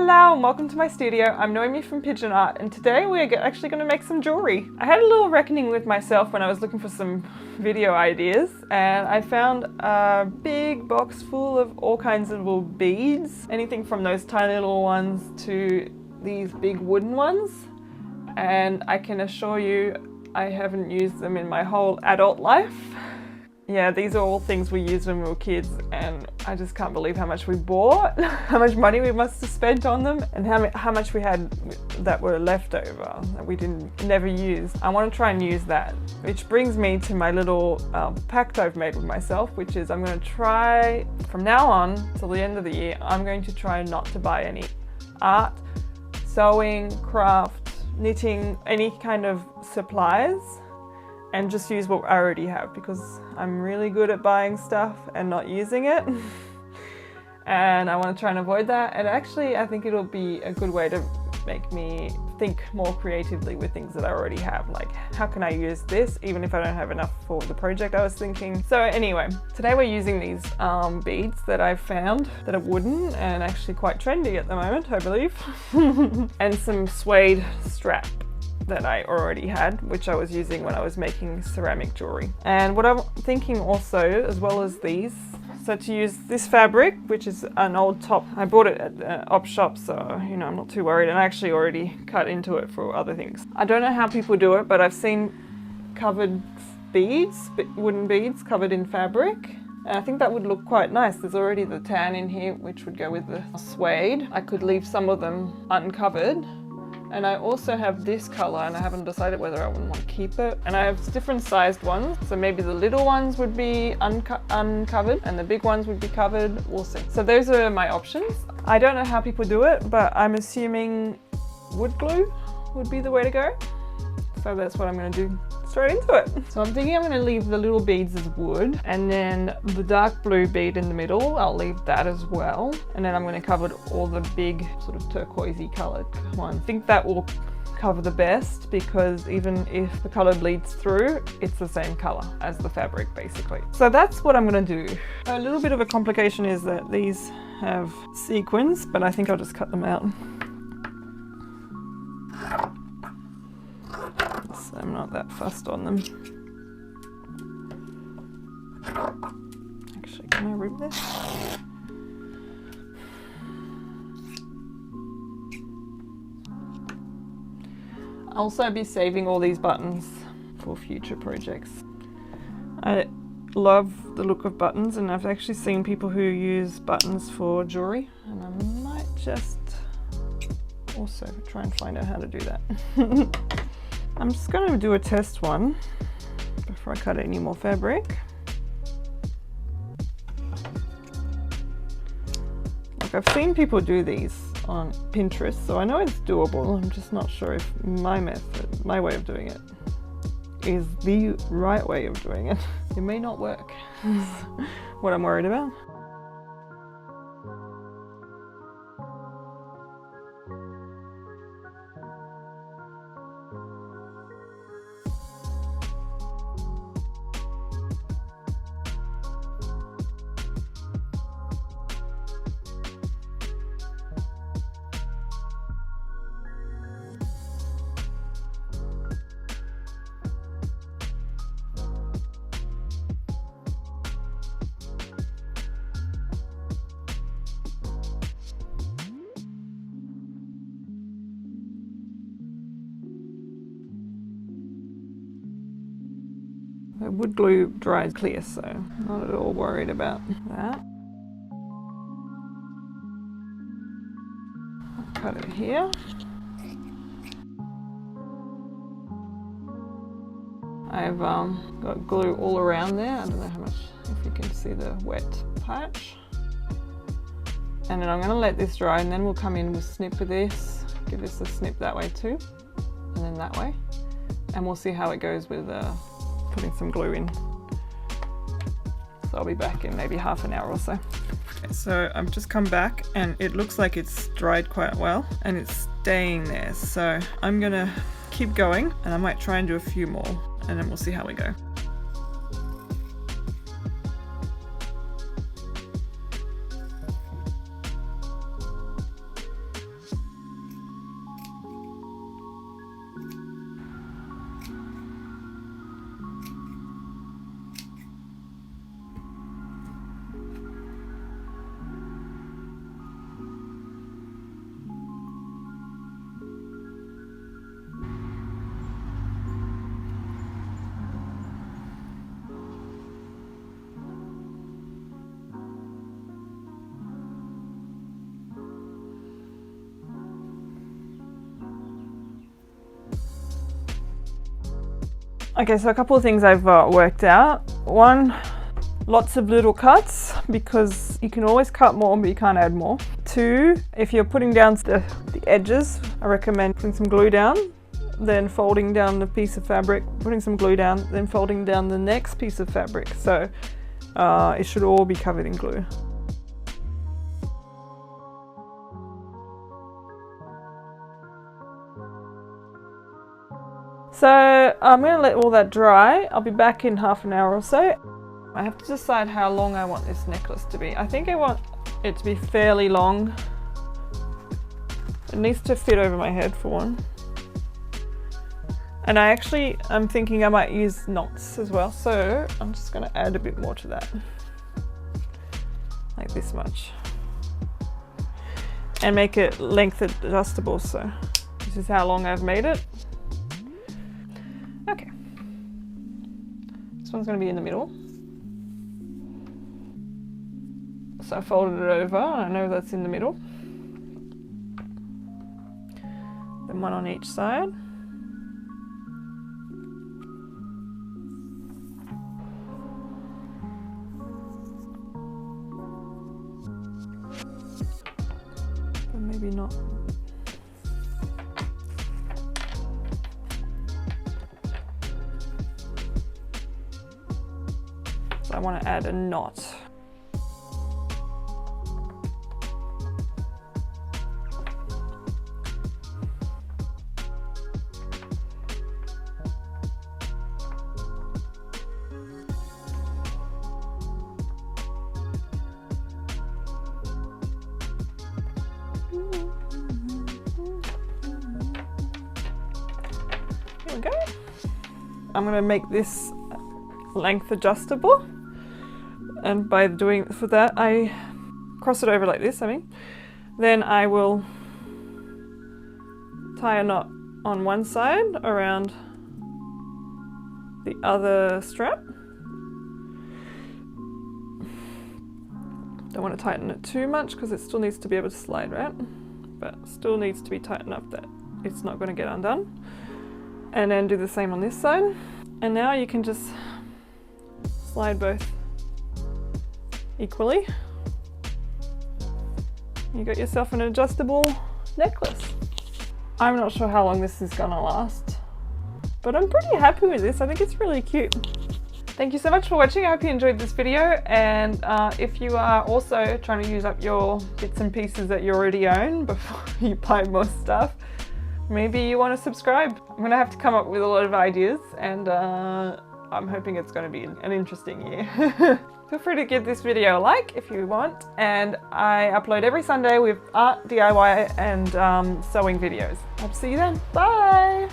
Hello and welcome to my studio. I'm Noemi from Pigeon Art and today we're actually going to make some jewelry. I had a little reckoning with myself when I was looking for some video ideas and I found a big box full of all kinds of little beads. Anything from those tiny little ones to these big wooden ones. And I can assure you I haven't used them in my whole adult life. Yeah, these are all things we used when we were kids and I just can't believe how much we bought, how much money we must have spent on them and how much we had that were left over that we never used. I want to try and use that, which brings me to my little pact I've made with myself, which is I'm going to try from now on till the end of the year, I'm going to try not to buy any art, sewing, craft, knitting, any kind of supplies, and just use what I already have because I'm really good at buying stuff and not using it. And I want to try and avoid that. And actually, I think it'll be a good way to make me think more creatively with things that I already have. Like, how can I use this even if I don't have enough for the project I was thinking? So anyway, today we're using these beads that I found that are wooden and actually quite trendy at the moment, I believe. And some suede strap that I already had, which I was using when I was making ceramic jewelry. And what I'm thinking also, as well as these, so to use this fabric, which is an old top. I bought it at the op shop, so you know, I'm not too worried, and I actually already cut into it for other things. I don't know how people do it, but I've seen covered beads, wooden beads covered in fabric. And I think that would look quite nice. There's already the tan in here, which would go with the suede. I could leave some of them uncovered. And I also have this color and I haven't decided whether I would want to keep it. And I have different sized ones. So maybe the little ones would be uncovered and the big ones would be covered. We'll see. So those are my options. I don't know how people do it, but I'm assuming wood glue would be the way to go. So that's what I'm going to do. Straight into it. So I'm thinking I'm going to leave the little beads as wood, and then the dark blue bead in the middle, I'll leave that as well. And then I'm going to cover all the big sort of turquoisey colored ones. I think that will cover the best because even if the color bleeds through, it's the same color as the fabric basically. So that's what I'm going to do. A little bit of a complication is that these have sequins, but I think I'll just cut them out. So I'm not that fussed on them. Actually, can I rip this? I'll also be saving all these buttons for future projects. I love the look of buttons, and I've actually seen people who use buttons for jewelry, and I might just also try and find out how to do that. I'm just going to do a test one before I cut any more fabric. Like, I've seen people do these on Pinterest, so I know it's doable. I'm just not sure if my method, my way of doing it, is the right way of doing it. It may not work. What I'm worried about. The wood glue dries clear, so not at all worried about that. I'll cut it here. I've got glue all around there. I don't know how much, if you can see the wet patch. And then I'm going to let this dry, and then we'll come in with snip with this, give this a snip that way too, and then that way. And we'll see how it goes with putting some glue in. So I'll be back in maybe half an hour or so. Okay, so I've just come back and it looks like it's dried quite well and it's staying there. So I'm gonna keep going and I might try and do a few more and then we'll see how we go. Okay, so a couple of things I've worked out. One, lots of little cuts, because you can always cut more but you can't add more. Two, if you're putting down the edges, I recommend putting some glue down, then folding down the piece of fabric, putting some glue down, then folding down the next piece of fabric. So it should all be covered in glue. So I'm going to let all that dry. I'll be back in half an hour or so. I have to decide how long I want this necklace to be. I think I want it to be fairly long. It needs to fit over my head for one. And I'm thinking I might use knots as well, so I'm just going to add a bit more to that. Like this much. And make it length adjustable, so this is how long I've made it. Okay. This one's going to be in the middle. So I folded it over, I know that's in the middle. Then one on each side. But maybe not. So I want to add a knot. There we go. I'm going to make this length adjustable, and by doing for that I cross it over like this. Then I will tie a knot on one side around the other strap. Don't want to tighten it too much because it still needs to be able to slide, right? But still needs to be tight enough that it's not going to get undone. And then do the same on this side. And now you can just slide both equally. You got yourself an adjustable necklace. I'm not sure how long this is gonna last, but I'm pretty happy with this. I think it's really cute. Thank you so much for watching. I hope you enjoyed this video, and if you are also trying to use up your bits and pieces that you already own before you buy more stuff, maybe you want to subscribe. I'm going to have to come up with a lot of ideas, and I'm hoping it's going to be an interesting year. Feel free to give this video a like if you want, and I upload every Sunday with art, DIY and sewing videos. Hope to see you then. Bye!